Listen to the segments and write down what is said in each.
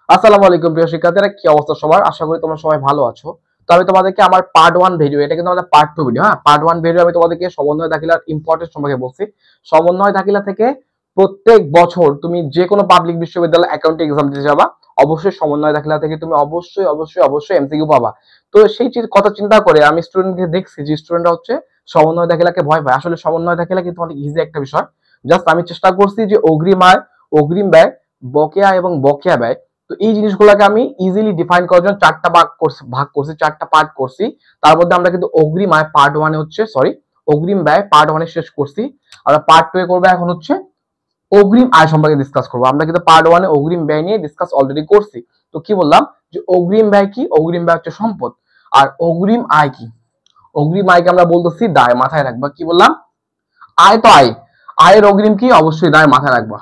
আসসালামু আলাইকুম প্রিয় শিক্ষার্থীরা, কি অবস্থা সবার? আশা করি তোমরা সবাই ভালো আছো। তো আমি তোমাদেরকে আমার পার্ট 1 ভিডিও, এটা কিন্তু আমাদের পার্ট 2 ভিডিও, হ্যাঁ। পার্ট 1 ভিডিও আমি তোমাদেরকে সমন্বয় দাখিলার ইম্পর্টেন্স সম্পর্কে বলছি। সমন্বয় দাখিলা থেকে প্রত্যেক বছর তুমি যে কোনো পাবলিক বিশ্ববিদ্যালয় অ্যাকাউন্টিং এক্সাম দিতে যাবা, অবশ্যই সমন্বয় দাখিলা থেকে তুমি অবশ্যই এমসিকিউ পাবা। তো সেই কথা চিন্তা করে আমি স্টুডেন্টকে দেখছি যে স্টুডেন্টরা হচ্ছে সমন্বয় দাখিলাকে ভয় পায়। আসলে সমন্বয় দাখিলা কিন্তু অনেক ইজি একটা বিষয়। জাস্ট আমি চেষ্টা করছি যে অগ্রিম আয়, অগ্রিম ব্যয়, বকেয়া এবং বকেয়া ব্যয়, তো এই জিনিসগুলোকে আমি ইজিলি ডিফাইন করার জন্য চারটা চারটা পার্ট করছি। তার মধ্যে আমরা কিন্তু অগ্রিম আয় পার্ট 1 এ হচ্ছে অগ্রিম ব্যয় পার্ট 1 এ শেষ করছি। আমরা পার্ট 2 এ করব এখন হচ্ছে অগ্রিম আয় সম্পর্কে ডিসকাস করব। আমরা কিন্তু পার্ট 1 এ অগ্রিম ব্যয় নিয়ে ডিসকাস অলরেডি করছি। তো কি বললাম যে অগ্রিম ব্যয় কি? অগ্রিম ব্যয় হচ্ছে সম্পদ। আর অগ্রিম আয় কি? অগ্রিম আয়কে আমরা বলতেছি দায়। মাথায় রাখবা, কি বললাম? আয় তো আয়, আয়ের অগ্রিম কি? অবশ্যই দায়, মাথায় রাখবা।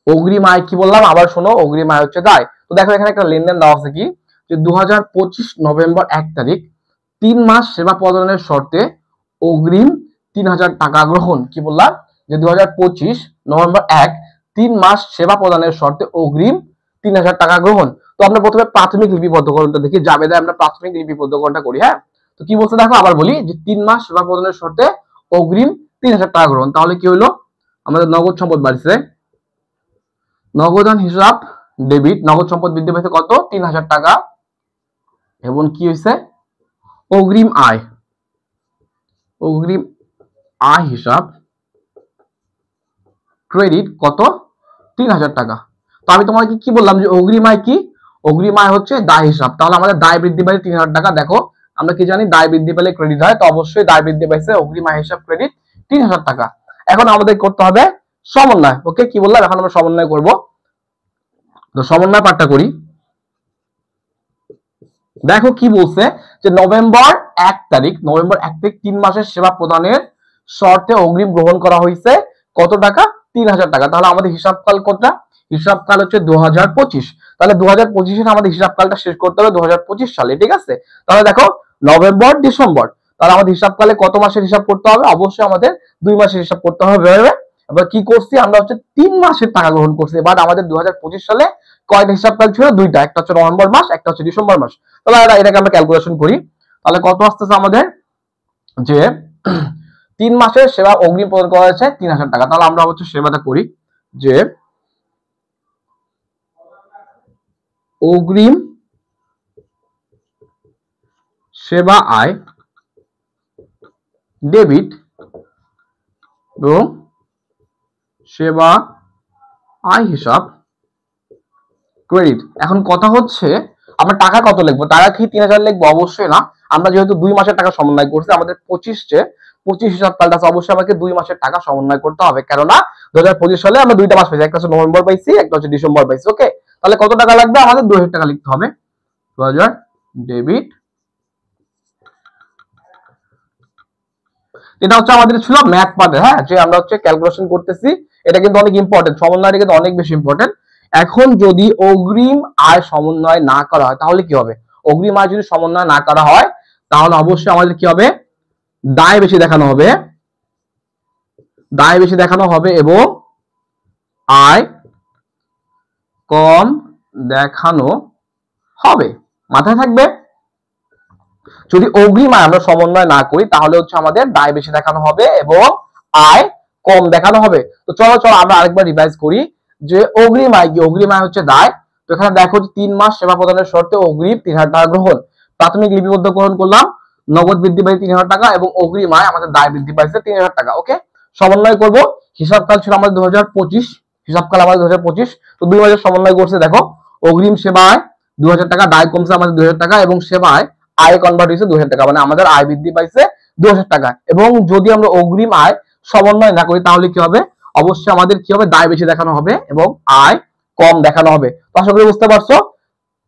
অগ্রিম আয় কি বললাম? আবার শোনো, অগ্রিম আয় হচ্ছে দায়। তো দেখো এখানে একটা লেনদেন দেওয়া আছে কি, যে 2025 নভেম্বর 1 তারিখ 3 মাস সেবা প্রদানের শর্তে অগ্রিম 3000 টাকা গ্রহণ। কি বললাম? যে 2025 নভেম্বর 1 3 মাস সেবা প্রদানের শর্তে অগ্রিম 3000 টাকা গ্রহণ। তো আমরা প্রথমে প্রাথমিক লিপিবদ্ধকরণটা দেখি, জাবেদায় আমরা প্রাথমিক লিপিবদ্ধকরণটা করি, হ্যাঁ। তো কি বলছে দেখো, আবার বলি, যে 3 মাস সেবা প্রদানের শর্তে অগ্রিম 3000 টাকা গ্রহণ। তাহলে কি হলো? আমাদের নগদ সম্পদ বাড়ছে, নগদান হিসাব ডেবিট, নগদ সম্পদ বৃদ্ধি পেয়েছে কত? 3000 টাকা। এবং কি হয়েছে? অগ্রিম আয়, অগ্রিম আয় হিসাব ক্রেডিট কত? 3000 টাকা। তো আমি তোমাকে কি বললাম যে অগ্রিম আয় কি? অগ্রিম আয় হচ্ছে দায় হিসাব। তাহলে আমাদের দায় বৃদ্ধি পাইছে 3000 টাকা। দেখো আমরা কি জানি, দায় বৃদ্ধি পেলে ক্রেডিট হয়, তো অবশ্যই দায় বৃদ্ধি পাইছে, অগ্রিম আয় হিসাব ক্রেডিট 3000 টাকা। এখন আমাদের করতে হবে সমন্বয়। ওকে, কি বললাম? এখন আমরা সমন্বয় করব। তো সমন্বয় পাঠটা করি। দেখো কি বলছে, যে নভেম্বর 1 তারিখ 3 মাসের সেবা প্রদানের শর্তে অগ্রিম গ্রহণ করা হয়েছে কত টাকা? 3000 টাকা। তাহলে আমাদের হিসাবকাল কতটা? হিসাবকাল হচ্ছে 2025। তাহলে 2025 এ আমাদের হিসাবকালটা শেষ করতে হবে 2025 সালে, ঠিক আছে? তাহলে দেখো নভেম্বর ডিসেম্বর, তাহলে আমাদের হিসাবকালে কত মাসের হিসাব করতে হবে? অবশ্যই আমাদের 2 মাসের হিসাব করতে হবে। এবার কি করছি আমরা? হচ্ছে 3 মাসের টাকা গ্রহণ করছি। এবার আমাদের 2025 সালে কয়টা হিসাবকাল ছিল? দুইটা, একটা হচ্ছে নভেম্বর মাস, একটা হচ্ছে ডিসেম্বর মাস। তাহলে এটাকে আমরা ক্যালকুলেশন করি। তাহলে কত আসতেছে আমাদের? যে 3 মাসের সেবা অগ্রিম প্রদান করা হয়েছে 3000 টাকা। তাহলে আমরা হচ্ছে সেবাটা করি, যে অগ্রিম সেবা আয় ডেবিট এবং সেবা আয় হিসাব ক্রেডিট। এখন কথা হচ্ছে আমরা টাকা কত লিখবো? টাকা কি 3000 লিখবো? অবশ্যই না। আমরা যেহেতু 2 মাসের টাকা সমন্বয় করছি, আমাদের 25 হিসাবকালটা আছে, অবশ্যই আমাকে 2 মাসের টাকা সমন্বয় করতে হবে। কেননা 2025 সালে আমরা দুইটা মাস পাইছি, একটা হচ্ছে নভেম্বর পাইছি, একটা হচ্ছে ডিসেম্বর পাইছি। ওকে, তাহলে কত টাকা লাগবে? আমাদের 2000 টাকা লিখতে হবে। 2000 ডেবিট, এটা হচ্ছে আমাদের ছিল ম্যাথ পার্টে, হ্যাঁ, যে আমরা হচ্ছে ক্যালকুলেশন করতেছি। এটা কিন্তু অনেক ইম্পর্টেন্ট, সমন্বয়টা কিন্তু অনেক বেশি ইম্পর্টেন্ট। এখন যদি অগ্রিম আয় সমন্বয় না করা হয় তাহলে কি হবে? অগ্রিম আয় যদি সমন্বয় না করা হয় তাহলে অবশ্যই আমাদের কি হবে? দায় বেশি দেখানো হবে, দায় বেশি দেখানো হবে এবং আয় কম দেখানো হবে। মাথায় থাকবে, যদি অগ্রিম আয় আমরা সমন্বয় না করি তাহলে হচ্ছে আমাদের দায় বেশি দেখানো হবে এবং আয় কম দেখানো হবে। তো চলো আমরা আরেকবার রিভাইজ করি, যে অগ্রিম আয় কি? অগ্রিম আয় হচ্ছে দায়। তো এখানে দেখো 3 মাস সেবা প্রদানের শর্তে অগ্রিম 3000 টাকা গ্রহণ, প্রাথমিক লিপিবদ্ধ গ্রহণ করলাম, নগদ বৃদ্ধি পাইছে 3000 টাকা এবং অগ্রিম আয় আমাদের দায় বৃদ্ধি পাইছে 3000 টাকা। ওকে, সমন্বয় করব। হিসাবকাল ছিল আমাদের 2025, হিসাবকাল আমাদের 2025। তো 2 মাসের সমন্বয় করছে। দেখো অগ্রিম সেবা আয় 2000 টাকা, দায় কমছে আমাদের 2000 টাকা এবং সেবা আয় কনভার্ট হয়েছে 2000 টাকা, মানে আমাদের আয় বৃদ্ধি পাইছে 2000 টাকা। এবং যদি আমরা অগ্রিম আয় সমন্বয় না করি তাহলে কি হবে? অবশ্যই আমাদের কি হবে? দায় বেশি দেখানো হবে এবং আয় কম দেখানো হবে। তো আশা করি বুঝতে পারছো।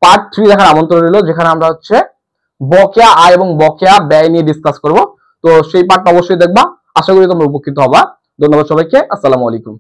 পার্ট 3 দেখার আমন্ত্রণ রইল, যেখানে আমরা হচ্ছে বকেয়া আয় এবং বকেয়া ব্যয় নিয়ে ডিসকাস করব। তো সেই পার্টটা অবশ্যই দেখবা। আশা করি তোমরা উপকৃত হবা। ধন্যবাদ সবাইকে। আসসালামু আলাইকুম।